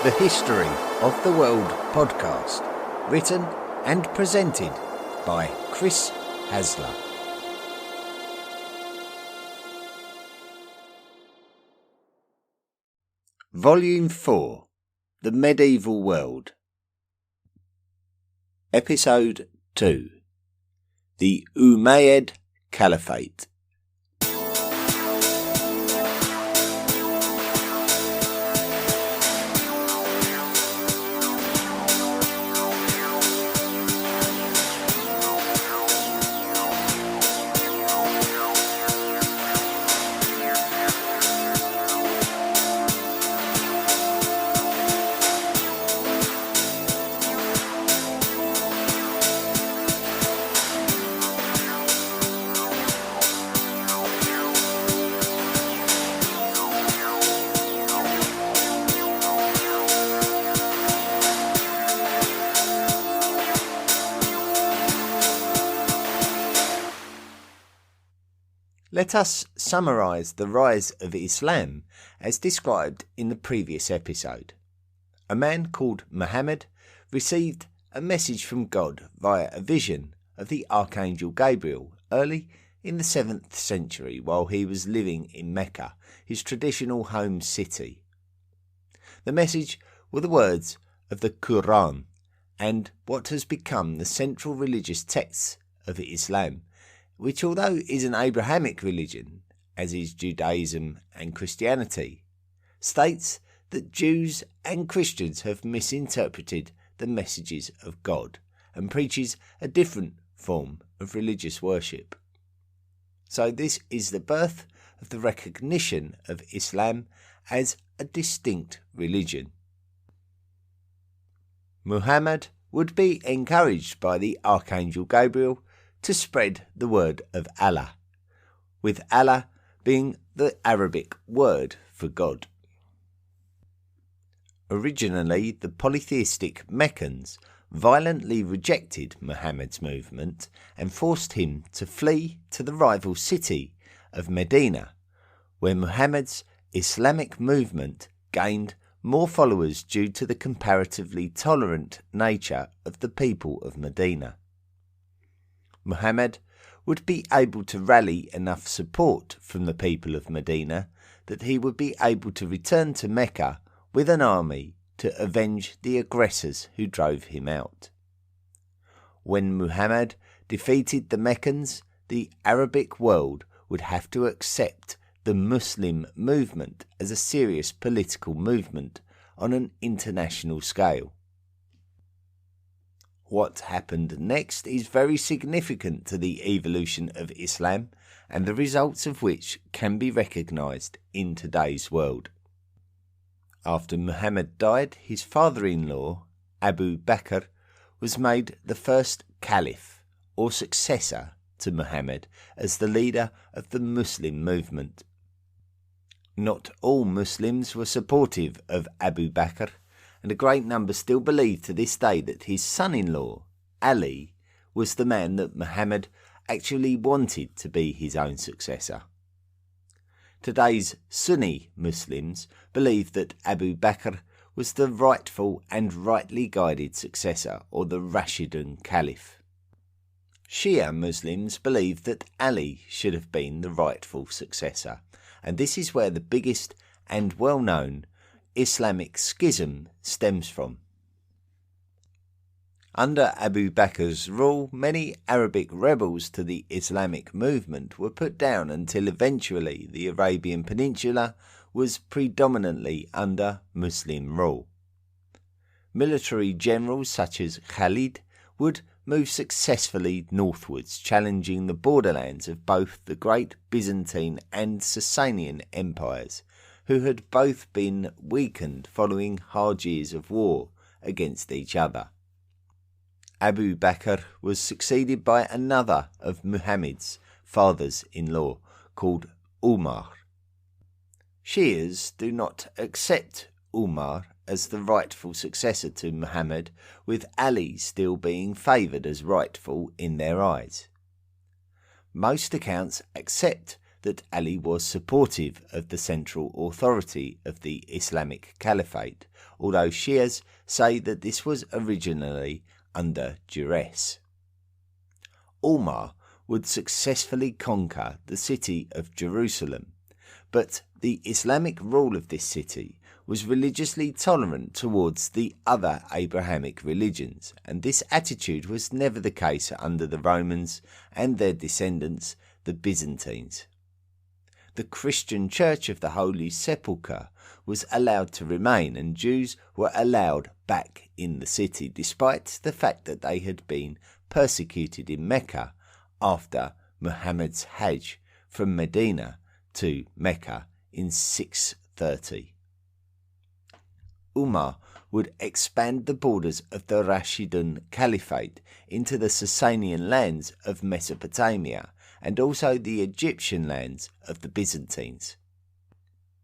The History of the World podcast, written and presented by Chris Hasler. Volume 4, The Medieval World. Episode 2, The Umayyad Caliphate. Let us summarise the rise of Islam as described in the previous episode. A man called Muhammad received a message from God via a vision of the Archangel Gabriel early in the 7th century while he was living in Mecca, his traditional home city. The message were the words of the Quran and what has become the central religious texts of Islam, which, although is an Abrahamic religion, as is Judaism and Christianity, states that Jews and Christians have misinterpreted the messages of God and preaches a different form of religious worship. So this is the birth of the recognition of Islam as a distinct religion. Muhammad would be encouraged by the Archangel Gabriel to spread the word of Allah, with Allah being the Arabic word for God. Originally, the polytheistic Meccans violently rejected Muhammad's movement and forced him to flee to the rival city of Medina, where Muhammad's Islamic movement gained more followers due to the comparatively tolerant nature of the people of Medina. Muhammad would be able to rally enough support from the people of Medina that he would be able to return to Mecca with an army to avenge the aggressors who drove him out. When Muhammad defeated the Meccans, the Arabic world would have to accept the Muslim movement as a serious political movement on an international scale. What happened next is very significant to the evolution of Islam and the results of which can be recognised in today's world. After Muhammad died, his father-in-law, Abu Bakr, was made the first caliph or successor to Muhammad as the leader of the Muslim movement. Not all Muslims were supportive of Abu Bakr, and a great number still believe to this day that his son-in-law, Ali, was the man that Muhammad actually wanted to be his own successor. Today's Sunni Muslims believe that Abu Bakr was the rightful and rightly guided successor, or the Rashidun Caliph. Shia Muslims believe that Ali should have been the rightful successor, and this is where the biggest and well-known Islamic schism stems from. Under Abu Bakr's rule, many Arabic rebels to the Islamic movement were put down until eventually the Arabian Peninsula was predominantly under Muslim rule. Military generals such as Khalid would move successfully northwards, challenging the borderlands of both the great Byzantine and Sasanian empires, who had both been weakened following hard years of war against each other. Abu Bakr was succeeded by another of Muhammad's fathers-in-law called Umar. Shias do not accept Umar as the rightful successor to Muhammad, with Ali still being favoured as rightful in their eyes. Most accounts accept that Ali was supportive of the central authority of the Islamic Caliphate, although Shias say that this was originally under duress. Umar would successfully conquer the city of Jerusalem, but the Islamic rule of this city was religiously tolerant towards the other Abrahamic religions, and this attitude was never the case under the Romans and their descendants, the Byzantines. The Christian Church of the Holy Sepulchre was allowed to remain, and Jews were allowed back in the city, despite the fact that they had been persecuted in Mecca after Muhammad's Hajj from Medina to Mecca in 630. Umar would expand the borders of the Rashidun Caliphate into the Sasanian lands of Mesopotamia and also the Egyptian lands of the Byzantines.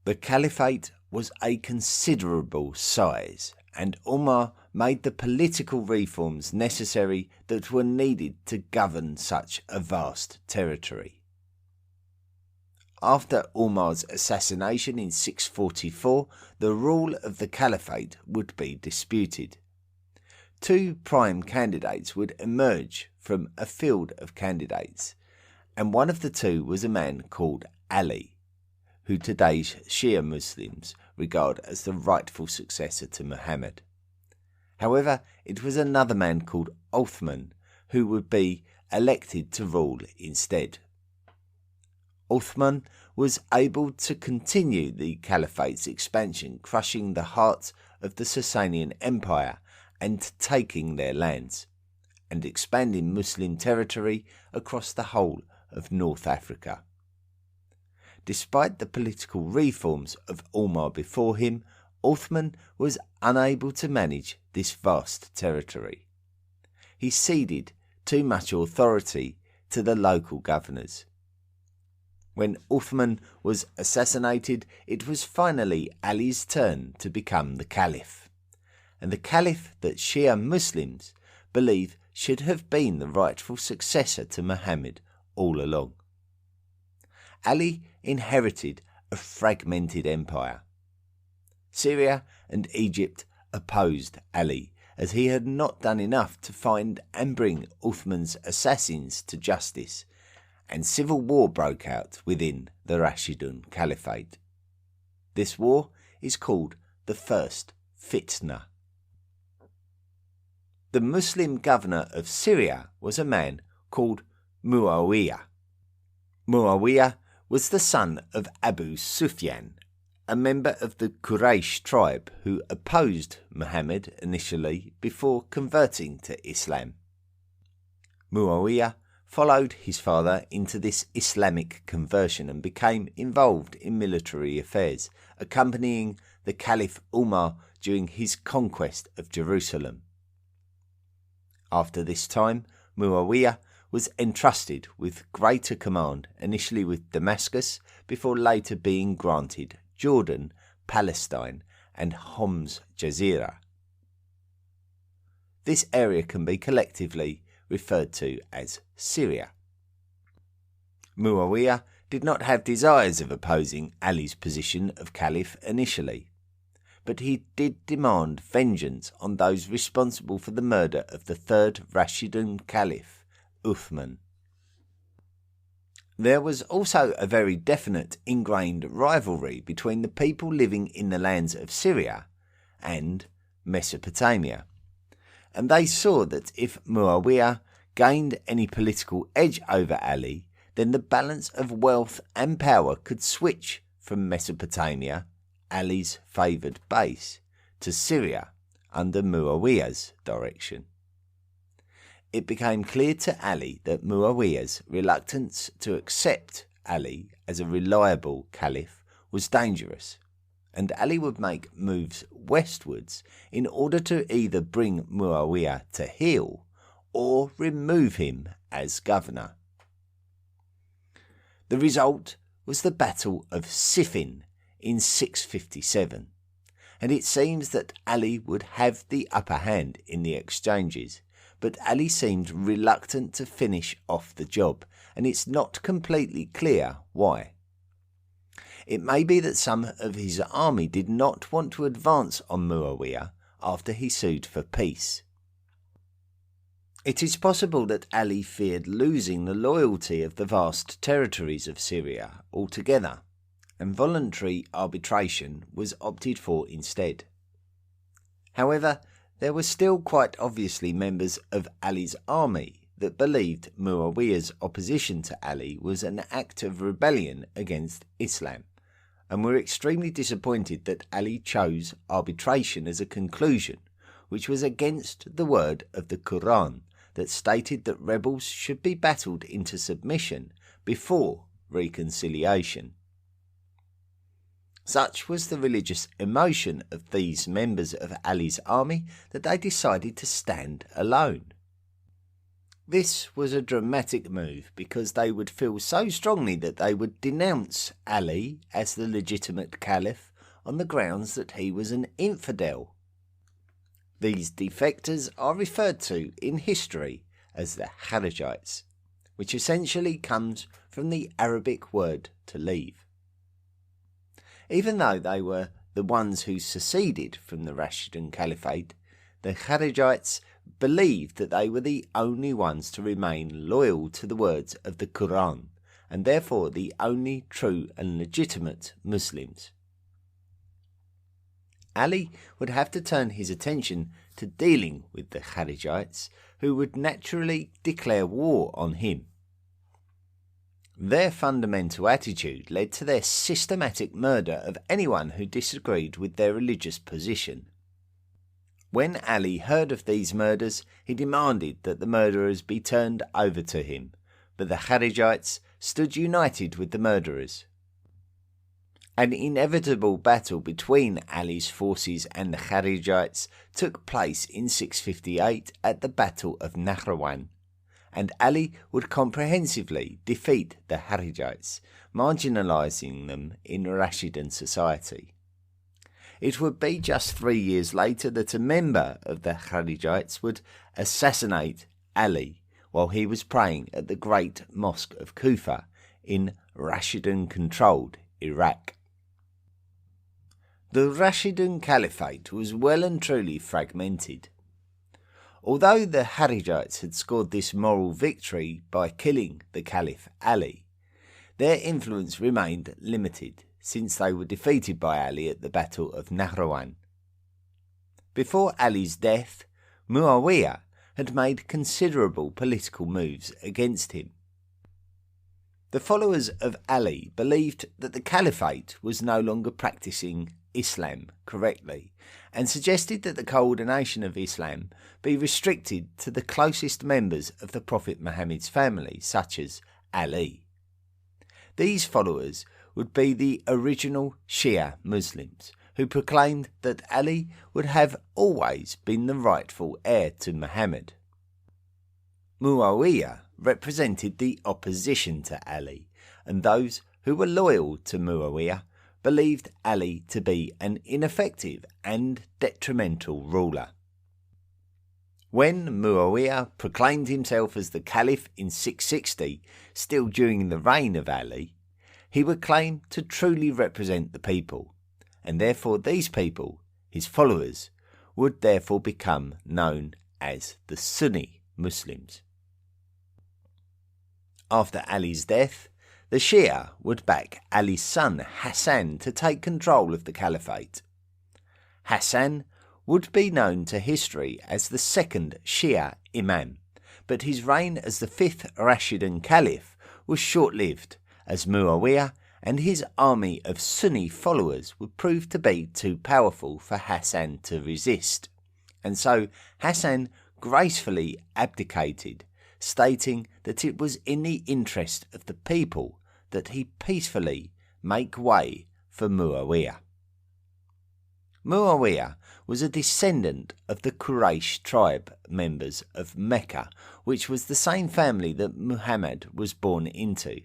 The Caliphate was a considerable size, and Umar made the political reforms necessary that were needed to govern such a vast territory. After Umar's assassination in 644, the rule of the Caliphate would be disputed. Two prime candidates would emerge from a field of candidates, and one of the two was a man called Ali, who today's Shia Muslims regard as the rightful successor to Muhammad. However, it was another man called Uthman who would be elected to rule instead. Uthman was able to continue the Caliphate's expansion, crushing the heart of the Sasanian Empire and taking their lands, and expanding Muslim territory across the whole of North Africa. Despite the political reforms of Umar before him, Uthman was unable to manage this vast territory. He ceded too much authority to the local governors. When Uthman was assassinated, it was finally Ali's turn to become the Caliph, and the Caliph that Shia Muslims believe should have been the rightful successor to Muhammad all along. Ali inherited a fragmented empire. Syria and Egypt opposed Ali, as he had not done enough to find and bring Uthman's assassins to justice, and civil war broke out within the Rashidun Caliphate. This war is called the First Fitna. The Muslim governor of Syria was a man called Muawiyah. Muawiyah was the son of Abu Sufyan, a member of the Quraysh tribe who opposed Muhammad initially before converting to Islam. Muawiyah followed his father into this Islamic conversion and became involved in military affairs, accompanying the Caliph Umar during his conquest of Jerusalem. After this time, Muawiyah was entrusted with greater command, initially with Damascus, before later being granted Jordan, Palestine, and Homs Jazira. This area can be collectively referred to as Syria. Muawiyah did not have desires of opposing Ali's position of Caliph initially, but he did demand vengeance on those responsible for the murder of the third Rashidun Caliph, Uthman. There was also a very definite ingrained rivalry between the people living in the lands of Syria and Mesopotamia, and they saw that if Muawiyah gained any political edge over Ali, then the balance of wealth and power could switch from Mesopotamia, Ali's favoured base, to Syria under Muawiyah's direction. It became clear to Ali that Muawiyah's reluctance to accept Ali as a reliable caliph was dangerous, and Ali would make moves westwards in order to either bring Muawiyah to heel or remove him as governor. The result was the Battle of Siffin in 657, and it seems that Ali would have the upper hand in the exchanges, but Ali seemed reluctant to finish off the job, and it's not completely clear why. It may be that some of his army did not want to advance on Muawiyah after he sued for peace. It is possible that Ali feared losing the loyalty of the vast territories of Syria altogether, and voluntary arbitration was opted for instead. However, there were still quite obviously members of Ali's army that believed Muawiyah's opposition to Ali was an act of rebellion against Islam, and were extremely disappointed that Ali chose arbitration as a conclusion, which was against the word of the Quran that stated that rebels should be battled into submission before reconciliation. Such was the religious emotion of these members of Ali's army that they decided to stand alone. This was a dramatic move because they would feel so strongly that they would denounce Ali as the legitimate caliph on the grounds that he was an infidel. These defectors are referred to in history as the Kharijites, which essentially comes from the Arabic word to leave. Even though they were the ones who seceded from the Rashidun Caliphate, the Kharijites believed that they were the only ones to remain loyal to the words of the Quran, and therefore the only true and legitimate Muslims. Ali would have to turn his attention to dealing with the Kharijites, who would naturally declare war on him. Their fundamental attitude led to their systematic murder of anyone who disagreed with their religious position. When Ali heard of these murders, he demanded that the murderers be turned over to him, but the Kharijites stood united with the murderers. An inevitable battle between Ali's forces and the Kharijites took place in 658 at the Battle of Nahrawan, and Ali would comprehensively defeat the Kharijites, marginalising them in Rashidun society. It would be just 3 years later that a member of the Kharijites would assassinate Ali while he was praying at the great mosque of Kufa in Rashidun-controlled Iraq. The Rashidun Caliphate was well and truly fragmented. Although the Kharijites had scored this moral victory by killing the Caliph Ali, their influence remained limited since they were defeated by Ali at the Battle of Nahrawan. Before Ali's death, Muawiyah had made considerable political moves against him. The followers of Ali believed that the Caliphate was no longer practicing Islam correctly, and suggested that the coordination of Islam be restricted to the closest members of the Prophet Muhammad's family, such as Ali. These followers would be the original Shia Muslims, who proclaimed that Ali would have always been the rightful heir to Muhammad. Muawiyah represented the opposition to Ali, and those who were loyal to Muawiyah believed Ali to be an ineffective and detrimental ruler. When Muawiyah proclaimed himself as the Caliph in 660, still during the reign of Ali, he would claim to truly represent the people, and therefore these people, his followers, would therefore become known as the Sunni Muslims. After Ali's death, the Shia would back Ali's son Hassan to take control of the Caliphate. Hassan would be known to history as the second Shia Imam, but his reign as the fifth Rashidun Caliph was short-lived, as Muawiyah and his army of Sunni followers would prove to be too powerful for Hassan to resist, and so Hassan gracefully abdicated, stating that it was in the interest of the people that he peacefully make way for Muawiyah. Muawiyah was a descendant of the Quraysh tribe members of Mecca, which was the same family that Muhammad was born into.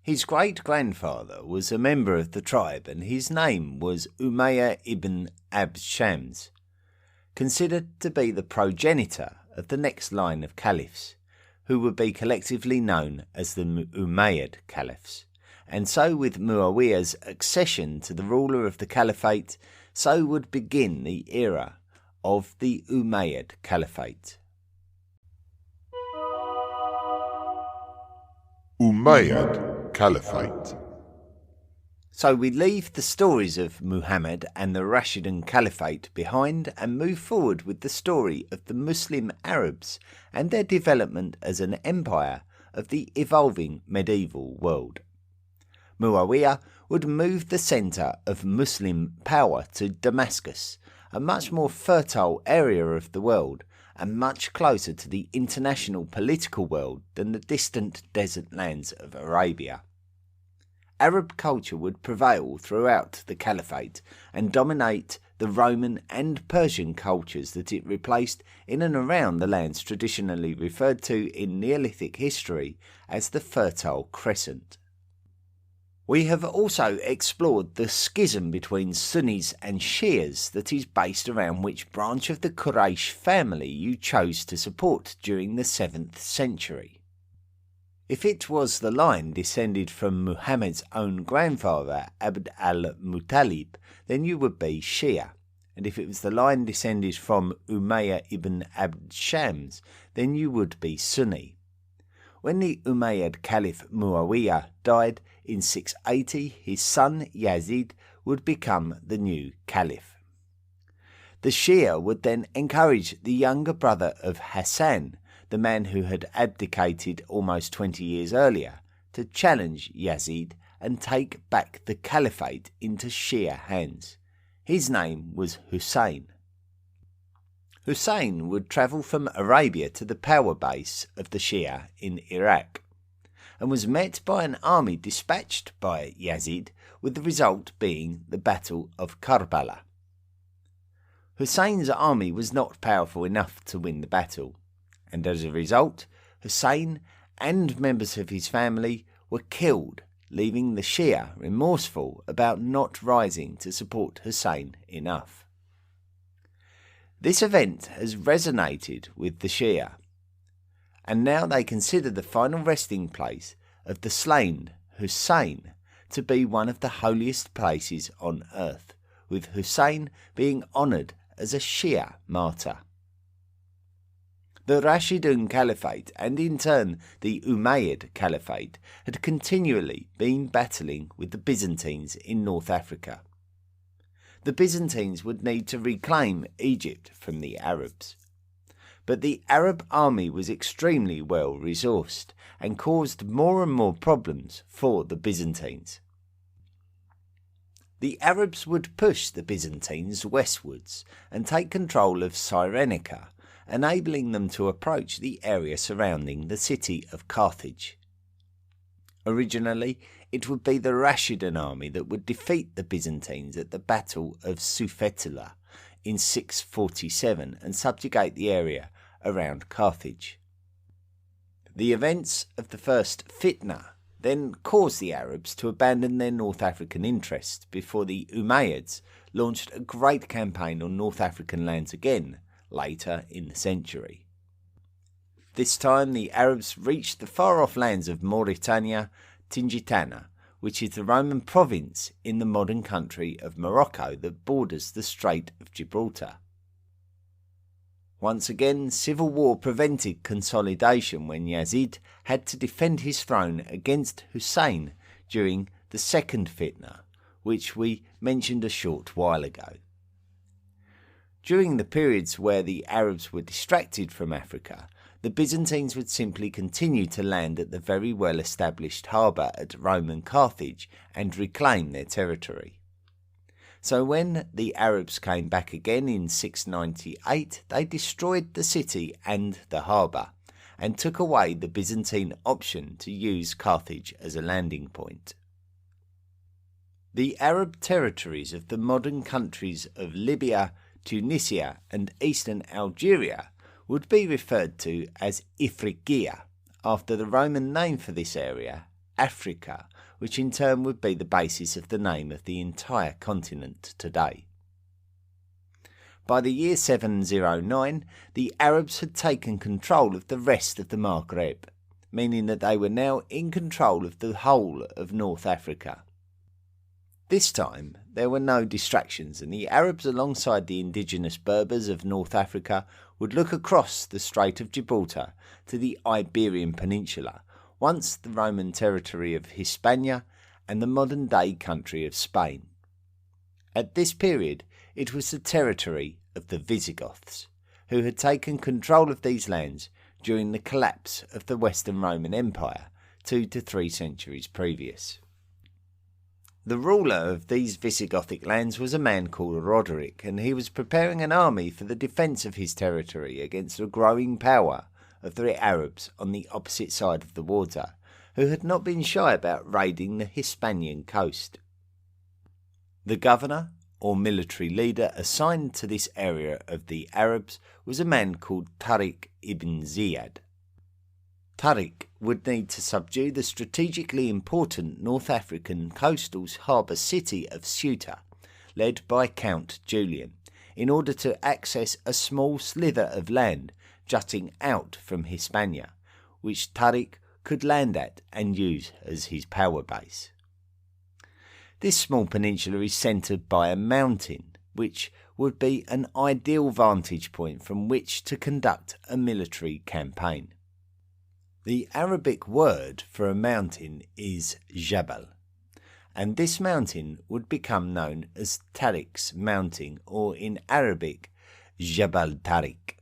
His great-grandfather was a member of the tribe, and his name was Umayyad ibn Abd Shams, considered to be the progenitor of the next line of caliphs, who would be collectively known as the Umayyad Caliphs, and so with Muawiyah's accession to the ruler of the Caliphate, so would begin the era of the Umayyad Caliphate. Umayyad Caliphate. So we leave the stories of Muhammad and the Rashidun Caliphate behind and move forward with the story of the Muslim Arabs and their development as an empire of the evolving medieval world. Muawiyah would move the centre of Muslim power to Damascus, a much more fertile area of the world and much closer to the international political world than the distant desert lands of Arabia. Arab culture would prevail throughout the Caliphate and dominate the Roman and Persian cultures that it replaced in and around the lands traditionally referred to in Neolithic history as the Fertile Crescent. We have also explored the schism between Sunnis and Shias that is based around which branch of the Quraysh family you chose to support during the 7th century. If it was the line descended from Muhammad's own grandfather, Abd al-Muttalib, then you would be Shia, and if it was the line descended from Umayyah ibn Abd Shams, then you would be Sunni. When the Umayyad Caliph Muawiyah died in 680, his son Yazid would become the new Caliph. The Shia would then encourage the younger brother of Hassan, the man who had abdicated almost 20 years earlier, to challenge Yazid and take back the caliphate into Shia hands. His name was Hussein. Hussein would travel from Arabia to the power base of the Shia in Iraq, and was met by an army dispatched by Yazid, with the result being the Battle of Karbala. Hussein's army was not powerful enough to win the battle, and as a result, Hussein and members of his family were killed, leaving the Shia remorseful about not rising to support Hussein enough. This event has resonated with the Shia, and now they consider the final resting place of the slain Hussein to be one of the holiest places on earth, with Hussein being honoured as a Shia martyr. The Rashidun Caliphate, and in turn the Umayyad Caliphate, had continually been battling with the Byzantines in North Africa. The Byzantines would need to reclaim Egypt from the Arabs. But the Arab army was extremely well resourced and caused more and more problems for the Byzantines. The Arabs would push the Byzantines westwards and take control of Cyrenaica, enabling them to approach the area surrounding the city of Carthage. Originally, it would be the Rashidun army that would defeat the Byzantines at the Battle of Sufetula in 647 and subjugate the area around Carthage. The events of the first Fitna then caused the Arabs to abandon their North African interests before the Umayyads launched a great campaign on North African lands again later in the century. This time the Arabs reached the far-off lands of Mauritania Tingitana, which is the Roman province in the modern country of Morocco that borders the Strait of Gibraltar. Once again, civil war prevented consolidation when Yazid had to defend his throne against Hussein during the second Fitna, which we mentioned a short while ago. During the periods where the Arabs were distracted from Africa, the Byzantines would simply continue to land at the very well-established harbour at Roman Carthage and reclaim their territory. So when the Arabs came back again in 698, they destroyed the city and the harbour, and took away the Byzantine option to use Carthage as a landing point. The Arab territories of the modern countries of Libya, Tunisia and eastern Algeria would be referred to as Ifriqiya, after the Roman name for this area, Africa, which in turn would be the basis of the name of the entire continent today. By the year 709, the Arabs had taken control of the rest of the Maghreb, meaning that they were now in control of the whole of North Africa. This time, there were no distractions, and the Arabs alongside the indigenous Berbers of North Africa would look across the Strait of Gibraltar to the Iberian Peninsula, once the Roman territory of Hispania and the modern-day country of Spain. At this period, it was the territory of the Visigoths, who had taken control of these lands during the collapse of the Western Roman Empire 2 to 3 centuries previous. The ruler of these Visigothic lands was a man called Roderick, and he was preparing an army for the defence of his territory against the growing power of the Arabs on the opposite side of the water, who had not been shy about raiding the Hispanian coast. The governor, or military leader assigned to this area of the Arabs, was a man called Tariq ibn Ziyad. Tariq would need to subdue the strategically important North African coastal harbour city of Ceuta, led by Count Julian, in order to access a small slither of land jutting out from Hispania, which Tariq could land at and use as his power base. This small peninsula is centred by a mountain, which would be an ideal vantage point from which to conduct a military campaign. The Arabic word for a mountain is Jabal, and this mountain would become known as Tariq's Mountain, or in Arabic, Jabal Tariq,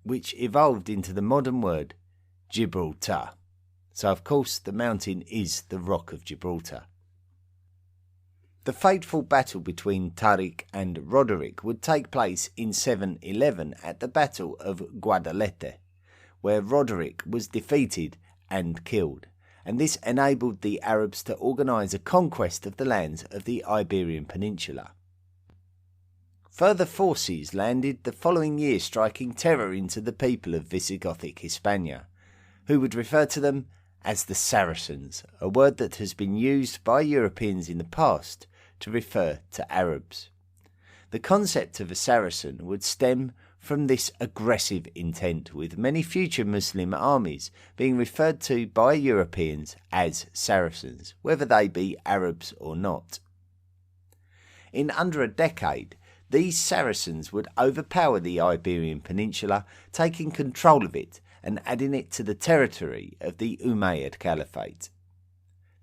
which evolved into the modern word Gibraltar. So of course the mountain is the Rock of Gibraltar. The fateful battle between Tariq and Roderick would take place in 711 at the Battle of Guadalete, where Roderick was defeated and killed, and this enabled the Arabs to organise a conquest of the lands of the Iberian Peninsula. Further forces landed the following year, striking terror into the people of Visigothic Hispania, who would refer to them as the Saracens, a word that has been used by Europeans in the past to refer to Arabs. The concept of a Saracen would stem from this aggressive intent, with many future Muslim armies being referred to by Europeans as Saracens, whether they be Arabs or not. In under a decade, these Saracens would overpower the Iberian Peninsula, taking control of it and adding it to the territory of the Umayyad Caliphate.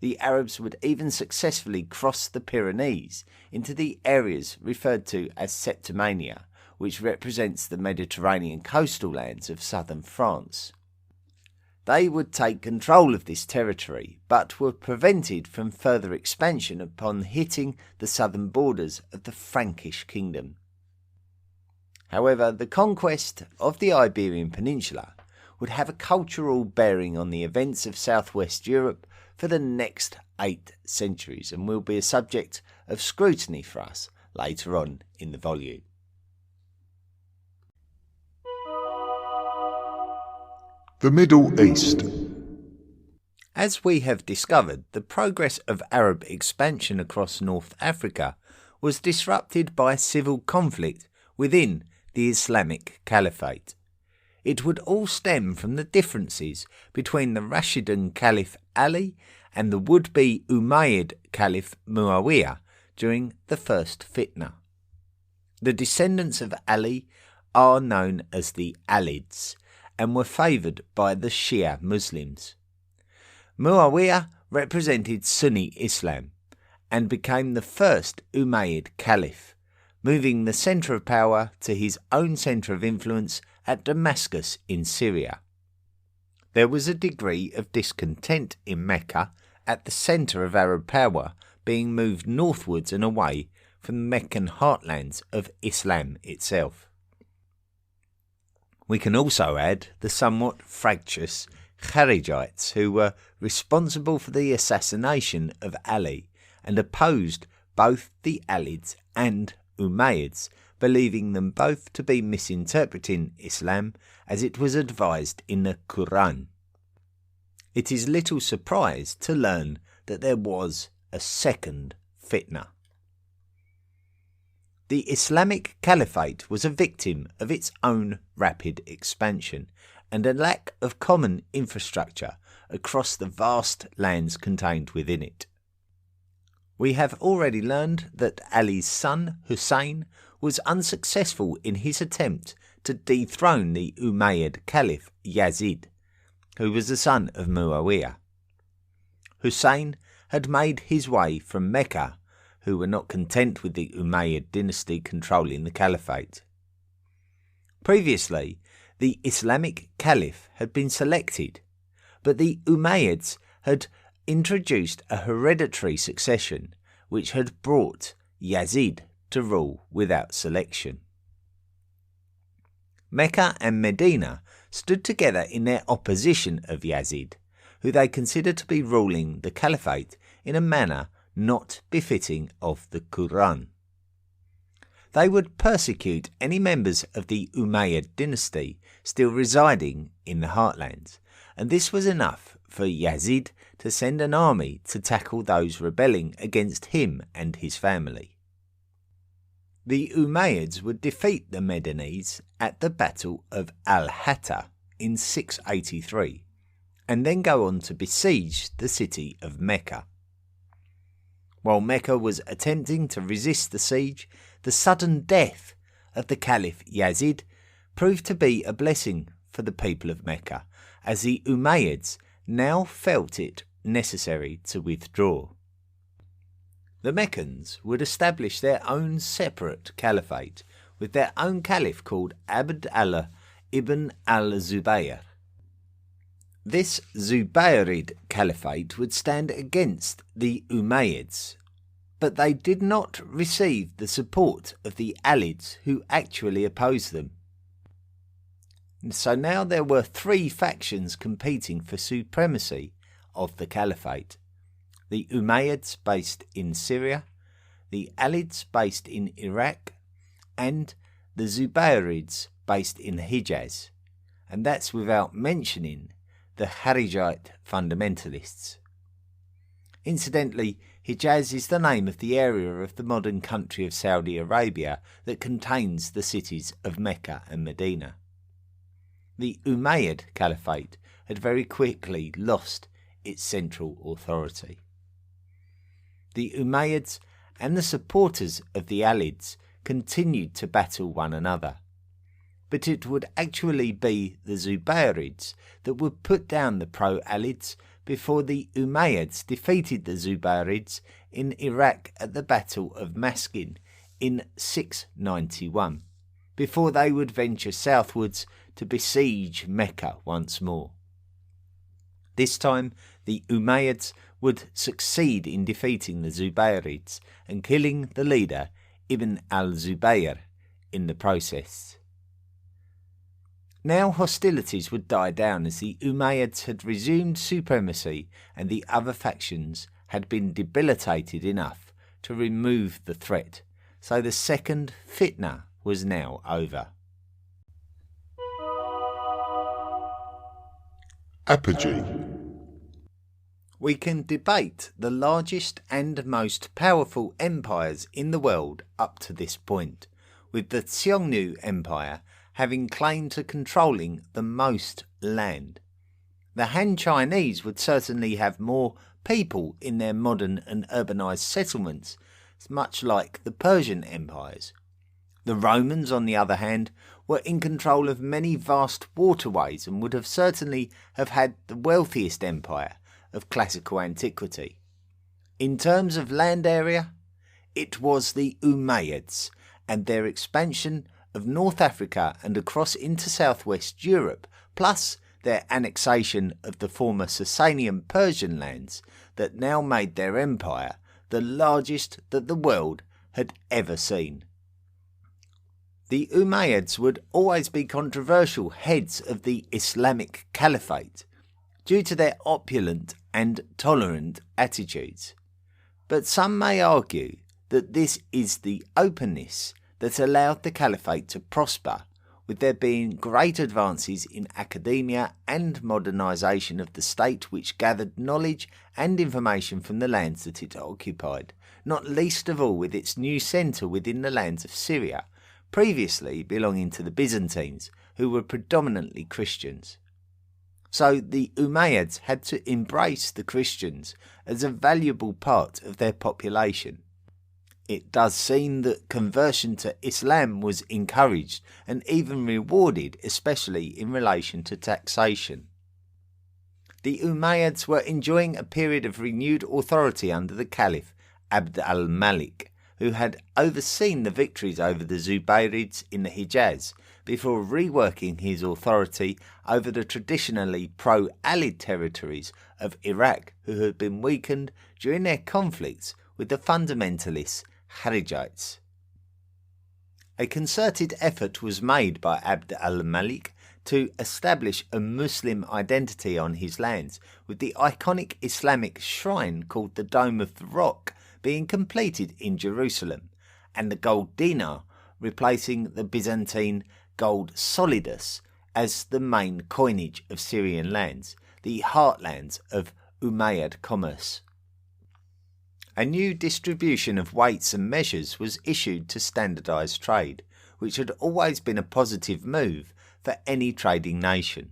The Arabs would even successfully cross the Pyrenees into the areas referred to as Septimania, which represents the Mediterranean coastal lands of southern France. They would take control of this territory, but were prevented from further expansion upon hitting the southern borders of the Frankish kingdom. However, the conquest of the Iberian Peninsula would have a cultural bearing on the events of southwest Europe for the next 8 centuries, and will be a subject of scrutiny for us later on in the volume. The Middle East. As we have discovered, the progress of Arab expansion across North Africa was disrupted by civil conflict within the Islamic Caliphate. It would all stem from the differences between the Rashidun Caliph Ali and the would-be Umayyad Caliph Muawiyah during the First Fitna. The descendants of Ali are known as the Alids and were favoured by the Shia Muslims. Muawiyah represented Sunni Islam and became the first Umayyad Caliph, moving the centre of power to his own centre of influence at Damascus in Syria. There was a degree of discontent in Mecca at the centre of Arab power being moved northwards and away from the Meccan heartlands of Islam itself. We can also add the somewhat fractious Kharijites, who were responsible for the assassination of Ali and opposed both the Alids and Umayyads, believing them both to be misinterpreting Islam as it was advised in the Quran. It is little surprise to learn that there was a second fitna. The Islamic Caliphate was a victim of its own rapid expansion and a lack of common infrastructure across the vast lands contained within it. We have already learned that Ali's son, Hussein, was unsuccessful in his attempt to dethrone the Umayyad Caliph Yazid, who was the son of Muawiyah. Hussein had made his way from Mecca, who were not content with the Umayyad dynasty controlling the caliphate. Previously, the Islamic caliph had been selected, but the Umayyads had introduced a hereditary succession which had brought Yazid to rule without selection. Mecca and Medina stood together in their opposition of Yazid, who they considered to be ruling the caliphate in a manner not befitting of the Quran. They would persecute any members of the Umayyad dynasty still residing in the heartlands, and this was enough for Yazid to send an army to tackle those rebelling against him and his family. The Umayyads would defeat the Medinese at the Battle of Al-Hatta in 683, and then go on to besiege the city of Mecca. While Mecca was attempting to resist the siege, the sudden death of the Caliph Yazid proved to be a blessing for the people of Mecca, as the Umayyads now felt it necessary to withdraw. The Meccans would establish their own separate caliphate, with their own caliph called Abd Allah ibn al-Zubayr. This Zubayrid caliphate would stand against the Umayyads, but they did not receive the support of the Alids who actually opposed them. So now there were three factions competing for supremacy of the caliphate: the Umayyads based in Syria, the Alids based in Iraq, and the Zubayrids based in Hijaz, and that's without mentioning the Harijite fundamentalists. Incidentally, Hijaz is the name of the area of the modern country of Saudi Arabia that contains the cities of Mecca and Medina. The Umayyad Caliphate had very quickly lost its central authority. The Umayyads and the supporters of the Alids continued to battle one another, but it would actually be the Zubayrids that would put down the pro-Alids before the Umayyads defeated the Zubayrids in Iraq at the Battle of Maskin in 691, before they would venture southwards to besiege Mecca once more. This time, the Umayyads would succeed in defeating the Zubayrids and killing the leader Ibn al-Zubayr in the process. Now hostilities would die down as the Umayyads had resumed supremacy and the other factions had been debilitated enough to remove the threat, so the second fitna was now over. Apogee. We can debate the largest and most powerful empires in the world up to this point, with the Xiongnu Empire having claim to controlling the most land. The Han Chinese would certainly have more people in their modern and urbanised settlements, much like the Persian empires. The Romans, on the other hand, were in control of many vast waterways and would have certainly have had the wealthiest empire of classical antiquity. In terms of land area, it was the Umayyads and their expansion of North Africa and across into southwest Europe, plus their annexation of the former Sasanian Persian lands, that now made their empire the largest that the world had ever seen. The Umayyads would always be controversial heads of the Islamic Caliphate due to their opulent and tolerant attitudes, but some may argue that this is the openness that allowed the Caliphate to prosper, with there being great advances in academia and modernisation of the state, which gathered knowledge and information from the lands that it occupied, not least of all with its new centre within the lands of Syria, previously belonging to the Byzantines, who were predominantly Christians. So the Umayyads had to embrace the Christians as a valuable part of their population. It does seem that conversion to Islam was encouraged and even rewarded, especially in relation to taxation. The Umayyads were enjoying a period of renewed authority under the Caliph Abd al-Malik, who had overseen the victories over the Zubayrids in the Hijaz before reworking his authority over the traditionally pro-Alid territories of Iraq, who had been weakened during their conflicts with the fundamentalists Harijites. A concerted effort was made by Abd al-Malik to establish a Muslim identity on his lands, with the iconic Islamic shrine called the Dome of the Rock being completed in Jerusalem, and the gold dinar replacing the Byzantine gold solidus as the main coinage of Syrian lands, the heartlands of Umayyad commerce. A new distribution of weights and measures was issued to standardise trade, which had always been a positive move for any trading nation.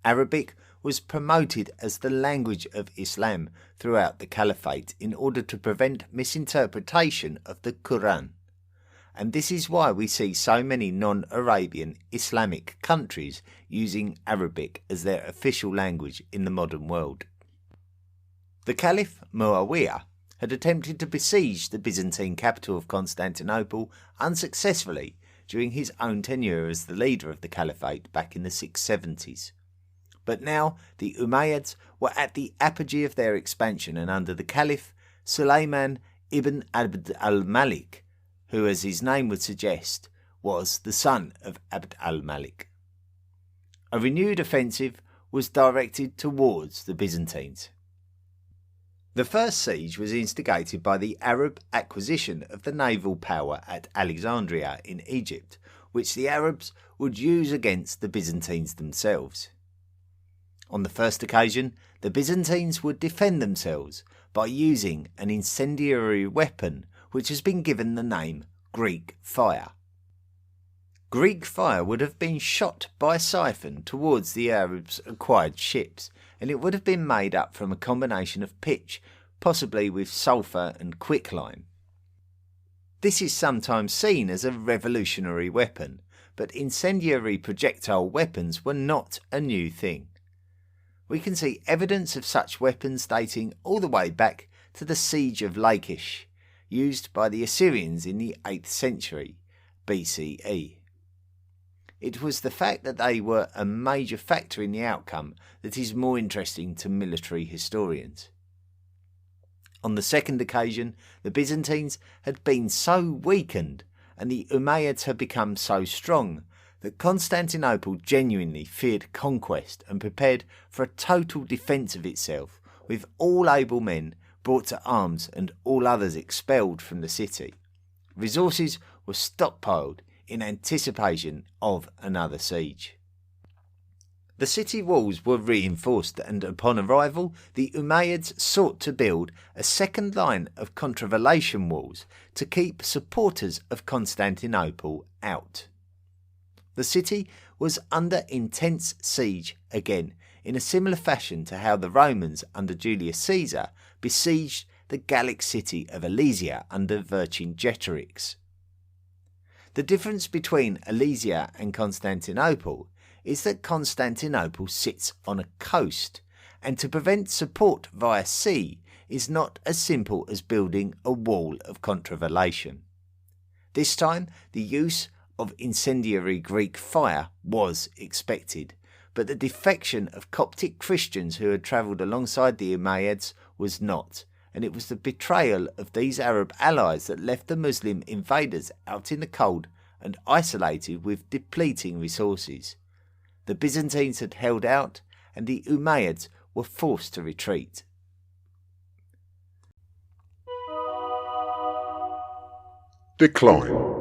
Arabic was promoted as the language of Islam throughout the Caliphate in order to prevent misinterpretation of the Quran. And this is why we see so many non-Arabian Islamic countries using Arabic as their official language in the modern world. The Caliph Muawiyah had attempted to besiege the Byzantine capital of Constantinople unsuccessfully during his own tenure as the leader of the Caliphate back in the 670s. But now the Umayyads were at the apogee of their expansion, and under the Caliph Sulayman ibn Abd al-Malik, who, as his name would suggest, was the son of Abd al-Malik. A renewed offensive was directed towards the Byzantines. The first siege was instigated by the Arab acquisition of the naval power at Alexandria in Egypt, which the Arabs would use against the Byzantines themselves. On the first occasion, the Byzantines would defend themselves by using an incendiary weapon which has been given the name Greek fire. Greek fire would have been shot by siphon towards the Arabs' acquired ships, and it would have been made up from a combination of pitch, possibly with sulphur and quicklime. This is sometimes seen as a revolutionary weapon, but incendiary projectile weapons were not a new thing. We can see evidence of such weapons dating all the way back to the siege of Lachish, used by the Assyrians in the 8th century BCE. It was the fact that they were a major factor in the outcome that is more interesting to military historians. On the second occasion, the Byzantines had been so weakened and the Umayyads had become so strong that Constantinople genuinely feared conquest and prepared for a total defence of itself, with all able men brought to arms and all others expelled from the city. Resources were stockpiled in anticipation of another siege. The city walls were reinforced, and upon arrival the Umayyads sought to build a second line of contravallation walls to keep supporters of Constantinople out. The city was under intense siege again, in a similar fashion to how the Romans under Julius Caesar besieged the Gallic city of Alesia under Vercingetorix. The difference between Alesia and Constantinople is that Constantinople sits on a coast, and to prevent support via sea is not as simple as building a wall of contravallation. This time, the use of incendiary Greek fire was expected, but the defection of Coptic Christians who had travelled alongside the Umayyads was not, and it was the betrayal of these Arab allies that left the Muslim invaders out in the cold and isolated with depleting resources. The Byzantines had held out, and the Umayyads were forced to retreat. Decline.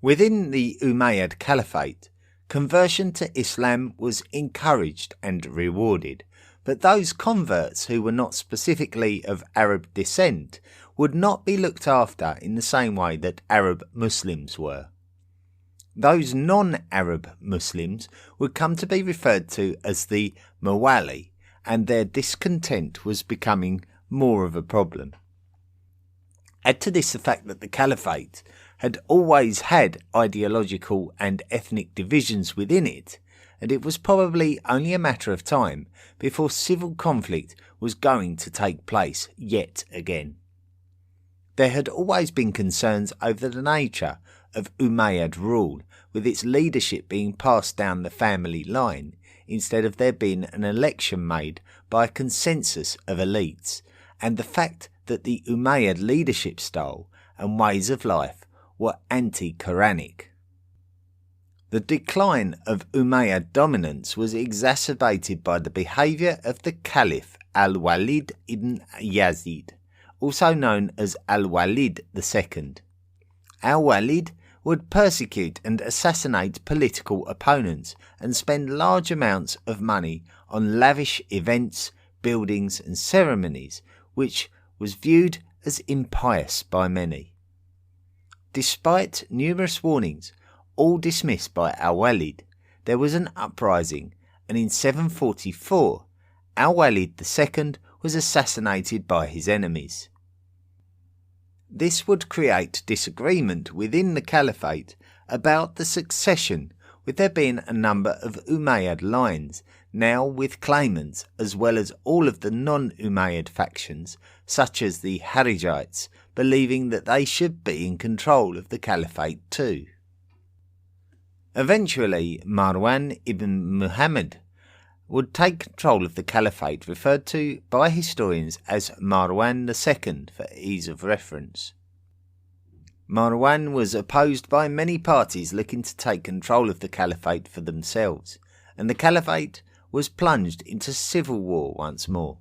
Within the Umayyad Caliphate, conversion to Islam was encouraged and rewarded, but those converts who were not specifically of Arab descent would not be looked after in the same way that Arab Muslims were. Those non-Arab Muslims would come to be referred to as the Mawali, and their discontent was becoming more of a problem. Add to this the fact that the Caliphate had always had ideological and ethnic divisions within it, and it was probably only a matter of time before civil conflict was going to take place yet again. There had always been concerns over the nature of Umayyad rule, with its leadership being passed down the family line, instead of there being an election made by a consensus of elites, and the fact that the Umayyad leadership style and ways of life were anti-Quranic. The decline of Umayyad dominance was exacerbated by the behaviour of the Caliph Al-Walid ibn Yazid, also known as Al-Walid II. Al-Walid would persecute and assassinate political opponents and spend large amounts of money on lavish events, buildings and ceremonies, which was viewed as impious by many. Despite numerous warnings, all dismissed by Al-Walid, there was an uprising, and in 744 Al-Walid II was assassinated by his enemies. This would create disagreement within the Caliphate about the succession, with there being a number of Umayyad lines, now with claimants as well as all of the non-Umayyad factions, such as the Harijites, believing that they should be in control of the Caliphate too. Eventually, Marwan ibn Muhammad would take control of the Caliphate, referred to by historians as Marwan II for ease of reference. Marwan was opposed by many parties looking to take control of the Caliphate for themselves, and the Caliphate was plunged into civil war once more.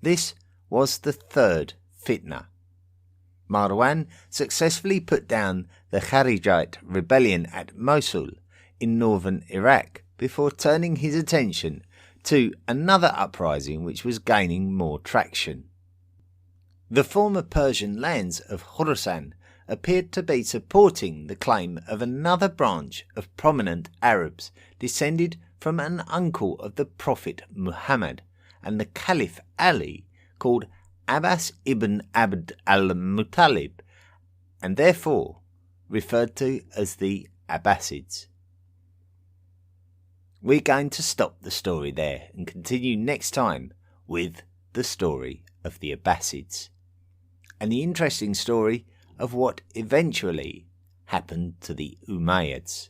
This was the third fitna. Marwan successfully put down the Kharijite rebellion at Mosul in northern Iraq before turning his attention to another uprising which was gaining more traction. The former Persian lands of Khorasan appeared to be supporting the claim of another branch of prominent Arabs descended from an uncle of the Prophet Muhammad and the Caliph Ali, called Abbas ibn Abd al-Muttalib, and therefore referred to as the Abbasids. We're going to stop the story there and continue next time with the story of the Abbasids and the interesting story of what eventually happened to the Umayyads.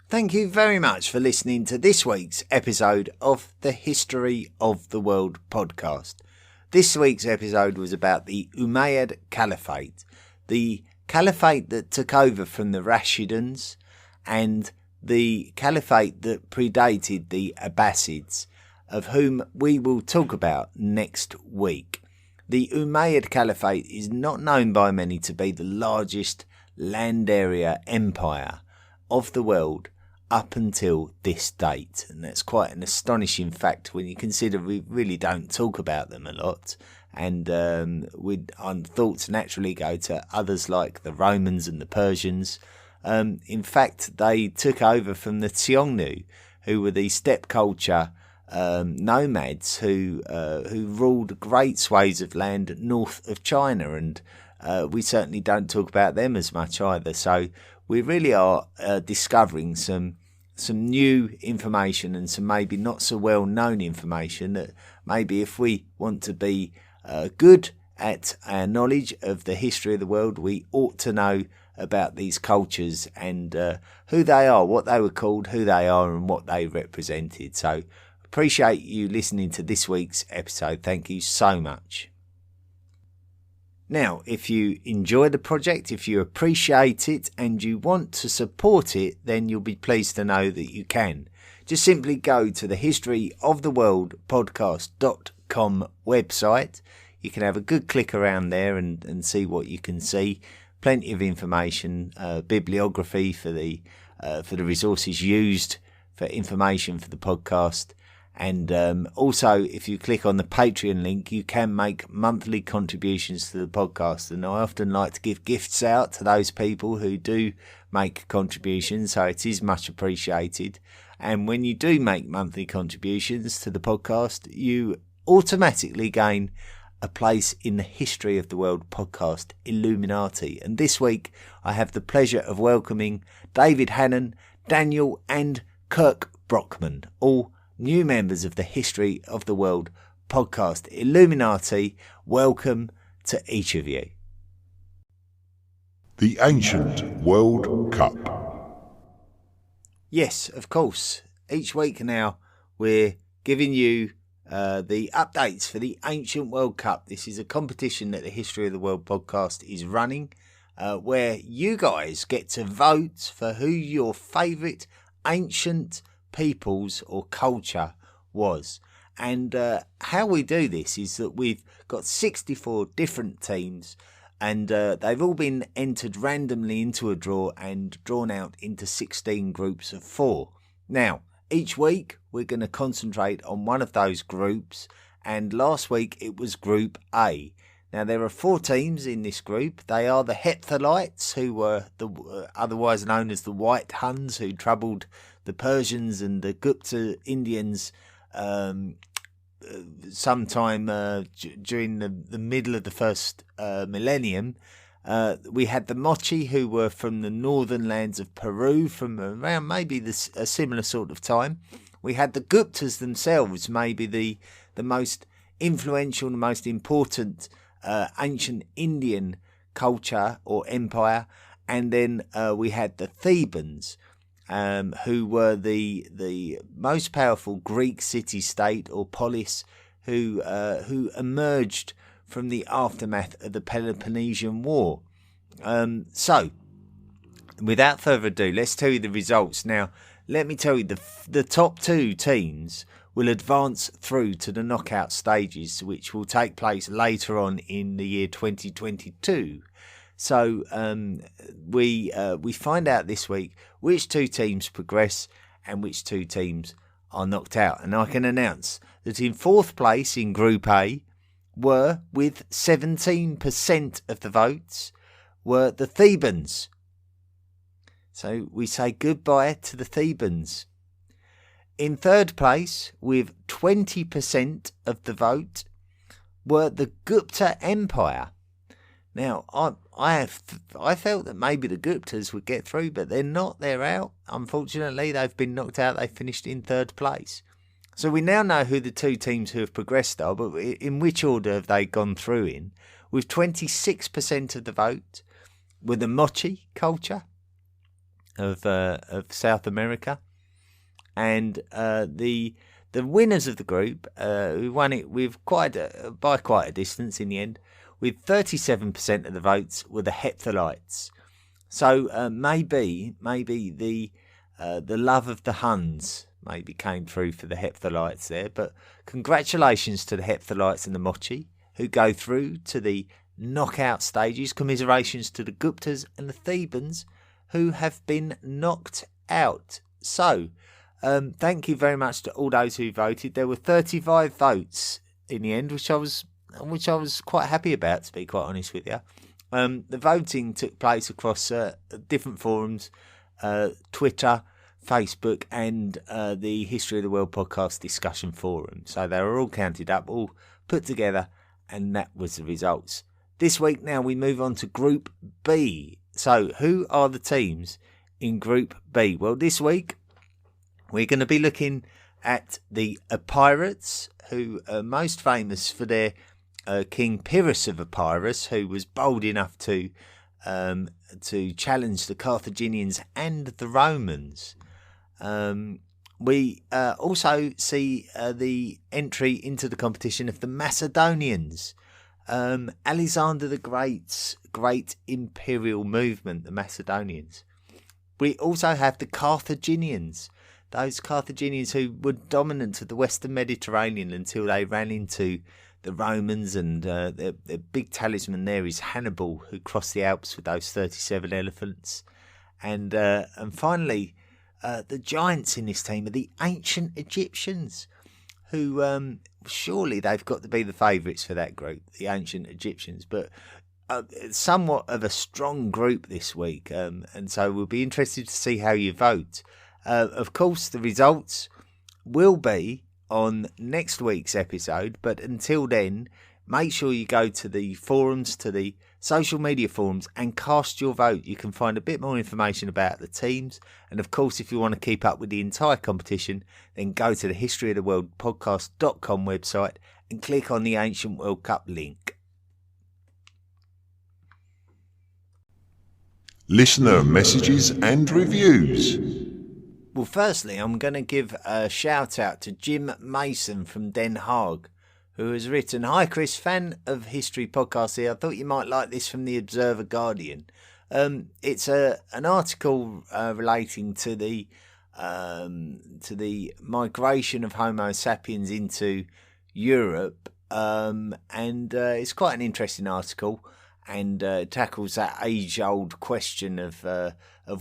Thank you very much for listening to this week's episode of the History of the World podcast. This week's episode was about the Umayyad Caliphate, the caliphate that took over from the Rashidans and the caliphate that predated the Abbasids, of whom we will talk about next week. The Umayyad Caliphate is not known by many to be the largest land area empire of the world up until this date, and that's quite an astonishing fact when you consider we really don't talk about them a lot, and our thoughts naturally go to others like the Romans and the Persians. In fact, they took over from the Xiongnu, who were the steppe culture nomads who ruled great swathes of land north of China, and we certainly don't talk about them as much either. So we really are discovering some new information and some maybe not so well known information that maybe if we want to be good at our knowledge of the history of the world, we ought to know about these cultures and who they are, what they were called, who they are and what they represented. So appreciate you listening to this week's episode. Thank you so much. Now, if you enjoy the project, if you appreciate it and you want to support it, then you'll be pleased to know that you can. Just simply go to the historyoftheworldpodcast.com website. You can have a good click around there and see what you can see. Plenty of information, bibliography for the resources used for information for the podcast. And also, if you click on the Patreon link, you can make monthly contributions to the podcast. And I often like to give gifts out to those people who do make contributions, so it is much appreciated. And when you do make monthly contributions to the podcast, you automatically gain a place in the History of the World podcast Illuminati. And this week, I have the pleasure of welcoming David Hannon, Daniel and Kirk Brockman, all new members of the History of the World podcast Illuminati. Welcome to each of you. The Ancient World Cup. Yes, of course. Each week now we're giving you the updates for the Ancient World Cup. This is a competition that the History of the World podcast is running, where you guys get to vote for who your favourite ancient peoples or culture was. And how we do this is that we've got 64 different teams, and they've all been entered randomly into a draw and drawn out into 16 groups of 4. Now, each week we're going to concentrate on one of those groups, and last week it was Group A. Now, there are 4 teams in this group. They are the Hephthalites, who were otherwise known as the White Huns, who troubled the Persians and the Gupta Indians sometime during the middle of the first millennium. We had the Mochi, who were from the northern lands of Peru from around maybe a similar sort of time. We had the Guptas themselves, maybe the most influential, the most important ancient Indian culture or empire. And then we had the Thebans, who were the most powerful Greek city-state or polis who emerged from the aftermath of the Peloponnesian War. So, without further ado, let's tell you the results. Now, let me tell you, the top 2 teams will advance through to the knockout stages, which will take place later on in the year 2022. So we find out this week which 2 teams progress and which 2 teams are knocked out. And I can announce that in 4th place in Group A were, with 17% of the votes, were the Thebans. So we say goodbye to the Thebans. In 3rd place, with 20% of the vote, were the Gupta Empire. Now, I felt that maybe the Guptas would get through, but they're not. They're out. Unfortunately, they've been knocked out. They finished in 3rd place. So we now know who the 2 teams who have progressed are, but in which order have they gone through in? With 26% of the vote, with the Mochi culture of South America, and the winners of the group, who won it with by quite a distance in the end, with 37% of the votes, were the Hephthalites. So maybe the love of the Huns maybe came through for the Hephthalites there. But congratulations to the Hephthalites and the Mochi, who go through to the knockout stages. Commiserations to the Guptas and the Thebans, who have been knocked out. So, thank you very much to all those who voted. There were 35 votes in the end, which I was quite happy about, to be quite honest with you. The voting took place across different forums, Twitter, Facebook, and the History of the World podcast discussion forum. So they were all counted up, all put together, and that was the results. This week now we move on to Group B. So who are the teams in Group B? Well, this week we're going to be looking at the Epirates, who are most famous for their King Pyrrhus of Epirus, who was bold enough to challenge the Carthaginians and the Romans. We also see the entry into the competition of the Macedonians, Alexander the Great's great imperial movement, the Macedonians. We also have the Carthaginians, those Carthaginians who were dominant of the Western Mediterranean until they ran into the Romans, and their big talisman there is Hannibal, who crossed the Alps with those 37 elephants. And finally, the giants in this team are the ancient Egyptians, who surely they've got to be the favourites for that group, the ancient Egyptians, but somewhat of a strong group this week, and so we'll be interested to see how you vote. Of course, the results will be on next week's episode, but until then, make sure you go to the forums, to the social media forums, and cast your vote. You can find a bit more information about the teams, and of course, if you want to keep up with the entire competition, then go to the historyoftheworldpodcast.com website and click on the Ancient World Cup link. Listener messages and reviews. Well, firstly, I'm going to give a shout out to Jim Mason from Den Haag, who has written, "Hi Chris, fan of history podcast here. I thought you might like this from the Observer Guardian. It's an article relating to the migration of Homo sapiens into Europe, and it's quite an interesting article, and tackles that age-old question of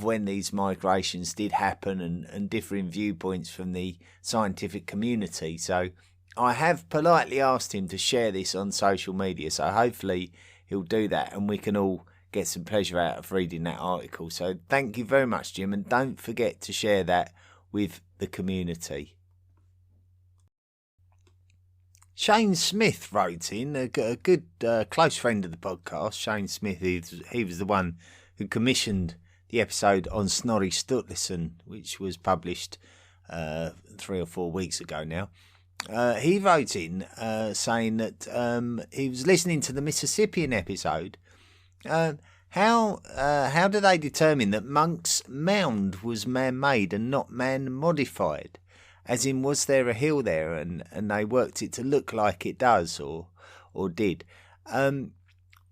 when these migrations did happen, and differing viewpoints from the scientific community. So I have politely asked him to share this on social media, so hopefully he'll do that and we can all get some pleasure out of reading that article. So thank you very much, Jim, and don't forget to share that with the community. Shane Smith wrote in, a good close friend of the podcast. Shane Smith, he was the one who commissioned the episode on Snorri Sturluson, which was published 3 or 4 weeks ago now. He wrote in saying that he was listening to the Mississippian episode. How do they determine that Monk's Mound was man-made and not man-modified? As in, was there a hill there and they worked it to look like it does or did? Well,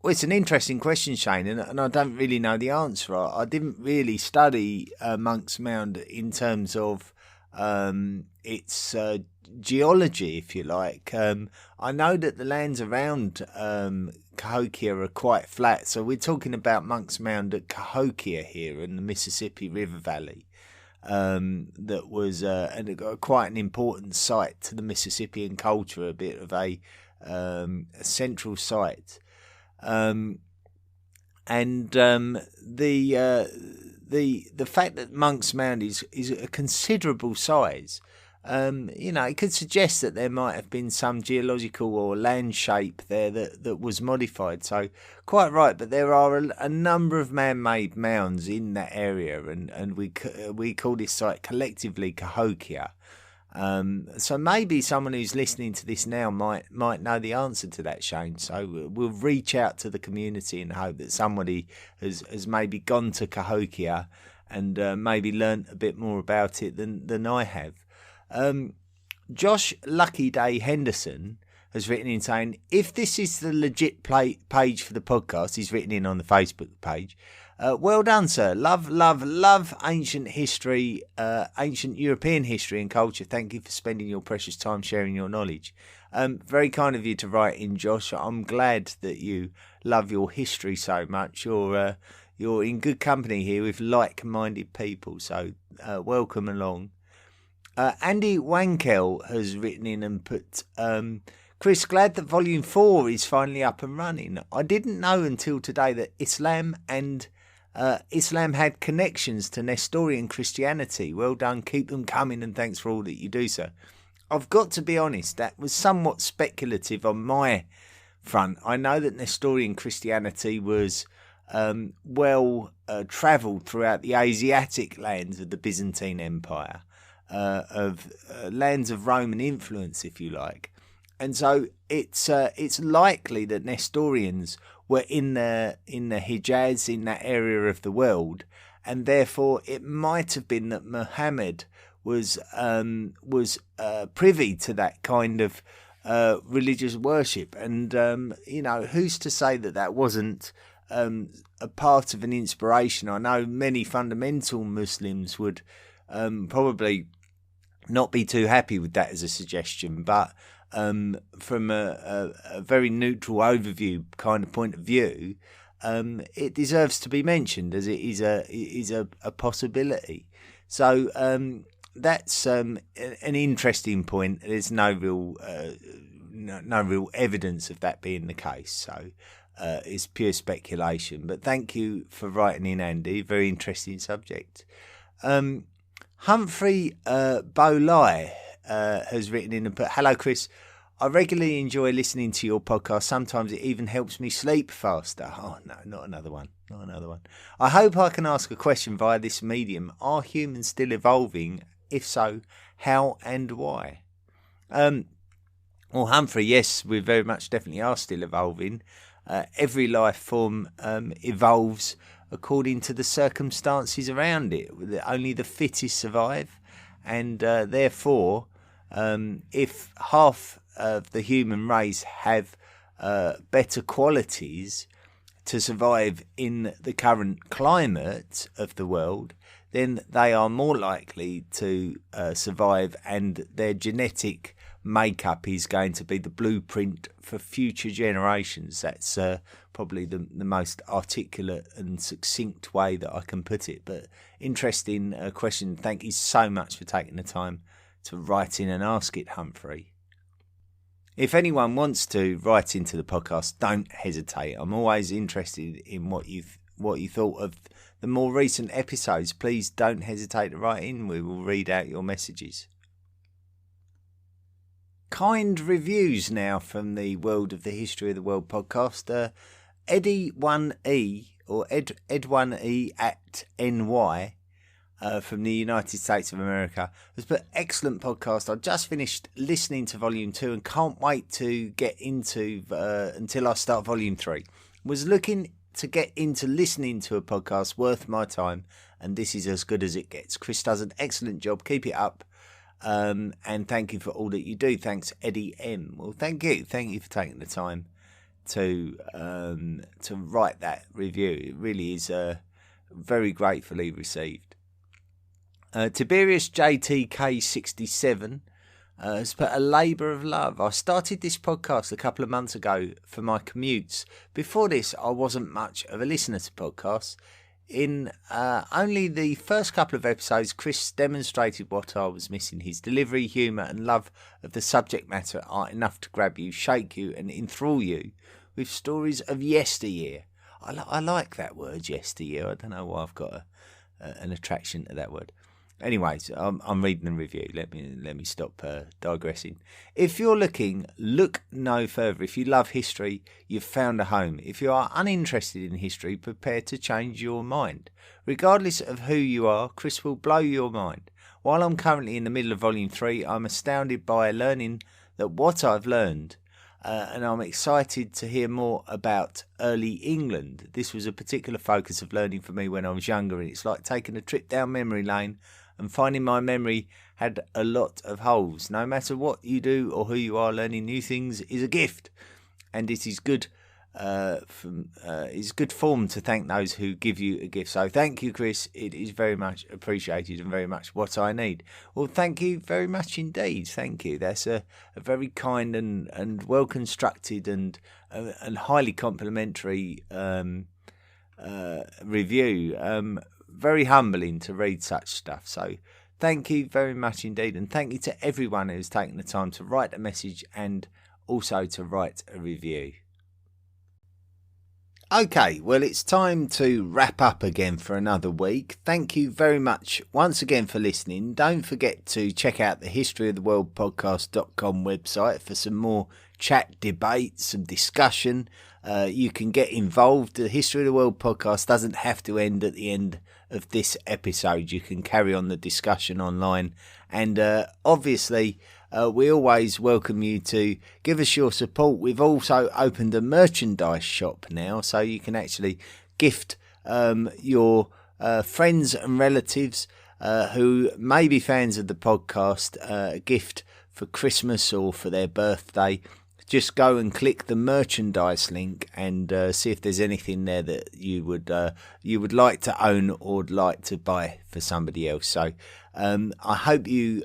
it's an interesting question, Shane, and I don't really know the answer. I didn't really study Monk's Mound in terms of its geology, if you like. I know that the lands around Cahokia are quite flat, so we're talking about Monk's Mound at Cahokia here in the Mississippi River Valley. That was quite an important site to the Mississippian culture, a bit of a central site, and the fact that Monk's Mound is a considerable size. It could suggest that there might have been some geological or land shape there that was modified. So, quite right, but there are a number of man-made mounds in that area, and we call this site collectively Cahokia. So maybe someone who's listening to this now might know the answer to that, Shane. So we'll reach out to the community and hope that somebody has maybe gone to Cahokia and maybe learnt a bit more about it than I have. Josh Lucky Day Henderson has written in saying, if this is the legit page for the podcast, he's written in on the Facebook page. Well done, sir. Love ancient history, ancient European history and culture. Thank you for spending your precious time sharing your knowledge. Very kind of you to write in, Josh. I'm glad that you love your history so much. You're in good company here with like-minded people, so welcome along. Andy Wankel has written in and put, Chris, glad that Volume 4 is finally up and running. I didn't know until today that Islam had connections to Nestorian Christianity. Well done, keep them coming, and thanks for all that you do, sir. I've got to be honest, that was somewhat speculative on my front. I know that Nestorian Christianity was travelled throughout the Asiatic lands of the Byzantine Empire. Of lands of Roman influence, if you like, and so it's likely that Nestorians were in the Hijaz, in that area of the world, and therefore it might have been that Muhammad was privy to that kind of religious worship, and who's to say that wasn't a part of an inspiration? I know many fundamental Muslims would probably not be too happy with that as a suggestion, but from a very neutral overview kind of point of view, it deserves to be mentioned as it is a possibility. So that's an interesting point. There's no real evidence of that being the case. So it's pure speculation. But thank you for writing in, Andy. Very interesting subject. Humphrey Bolai has written in and put, "Hello, Chris. I regularly enjoy listening to your podcast. Sometimes it even helps me sleep faster." Oh, no, not another one. Not another one. "I hope I can ask a question via this medium. Are humans still evolving? If so, how and why?" Well, Humphrey, yes, we very much definitely are still evolving. Every life form evolves according to the circumstances around it. Only the fittest survive. And therefore, if half of the human race have better qualities to survive in the current climate of the world, then they are more likely to survive, and their genetic makeup is going to be the blueprint for future generations. That's probably the most articulate and succinct way that I can put it. But interesting question. Thank you so much for taking the time to write in and ask it, Humphrey. If anyone wants to write into the podcast, don't hesitate. I'm always interested in what you thought of the more recent episodes. Please don't hesitate to write in. We will read out your messages. Kind reviews now from the World of the History of the World podcast. Eddie1E or Ed1E at NY from the United States of America has put, "Excellent podcast. I just finished listening to Volume 2 and can't wait to get into until I start Volume 3. Was looking to get into listening to a podcast worth my time, and this is as good as it gets. Chris does an excellent job. Keep it up. And thank you for all that you do." Thanks, Eddie M. Well, thank you for taking the time to write that review. It really is very gratefully received. Tiberius JTK67 has put, "A labour of love. I started this podcast a couple of months ago for my commutes. Before this, I wasn't much of a listener to podcasts. In only the first couple of episodes, Chris demonstrated what I was missing. His delivery, humour and love of the subject matter are enough to grab you, shake you and enthrall you with stories of yesteryear." I like that word, yesteryear. I don't know why I've got an attraction to that word. Anyways, I'm reading the review. Let me stop digressing. "If you're looking, look no further. If you love history, you've found a home. If you are uninterested in history, prepare to change your mind. Regardless of who you are, Chris will blow your mind. While I'm currently in the middle of Volume 3, I'm astounded by learning that what I've learned, and I'm excited to hear more about early England. This was a particular focus of learning for me when I was younger, and it's like taking a trip down memory lane and finding my memory had a lot of holes. No matter what you do or who you are, learning new things is a gift, and it is good form to thank those who give you a gift. So thank you, Chris. It is very much appreciated and very much what I need." Well, thank you very much indeed. Thank you. That's a very kind and well constructed and highly complimentary review. Very humbling to read such stuff. So thank you very much indeed. And thank you to everyone who's taken the time to write a message and also to write a review. Okay, well, it's time to wrap up again for another week. Thank you very much once again for listening. Don't forget to check out the historyoftheworldpodcast.com website for some more chat, debate, some discussion. You can get involved. The History of the World podcast doesn't have to end at the end of this episode. You can carry on the discussion online. And obviously, we always welcome you to give us your support. We've also opened a merchandise shop now, so you can actually gift your friends and relatives who may be fans of the podcast a gift for Christmas or for their birthday. Just go and click the merchandise link and see if there's anything there that you would like to own or would like to buy for somebody else. So I hope you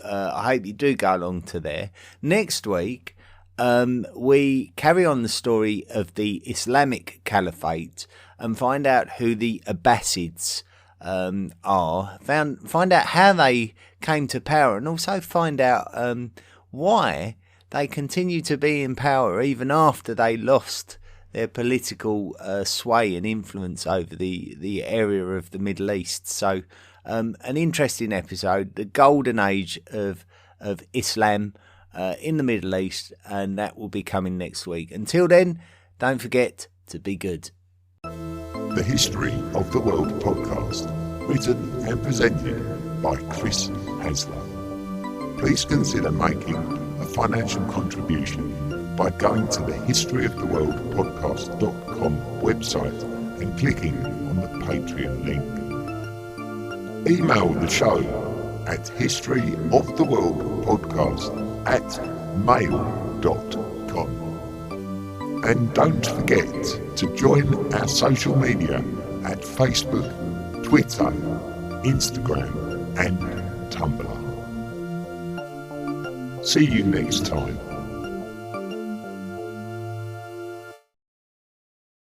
do go along to there. Next week we carry on the story of the Islamic Caliphate and find out who the Abbasids are, find out how they came to power, and also find out why they continue to be in power even after they lost their political sway and influence over the area of the Middle East. So an interesting episode, the golden age of Islam in the Middle East, and that will be coming next week. Until then, don't forget to be good. The History of the World podcast, written and presented by Chris Hasler. Please consider making a financial contribution by going to the historyoftheworldpodcast.com website and clicking on the Patreon link. Email the show at historyoftheworldpodcast@mail.com. And don't forget to join our social media at Facebook, Twitter, Instagram and Tumblr. See you next time.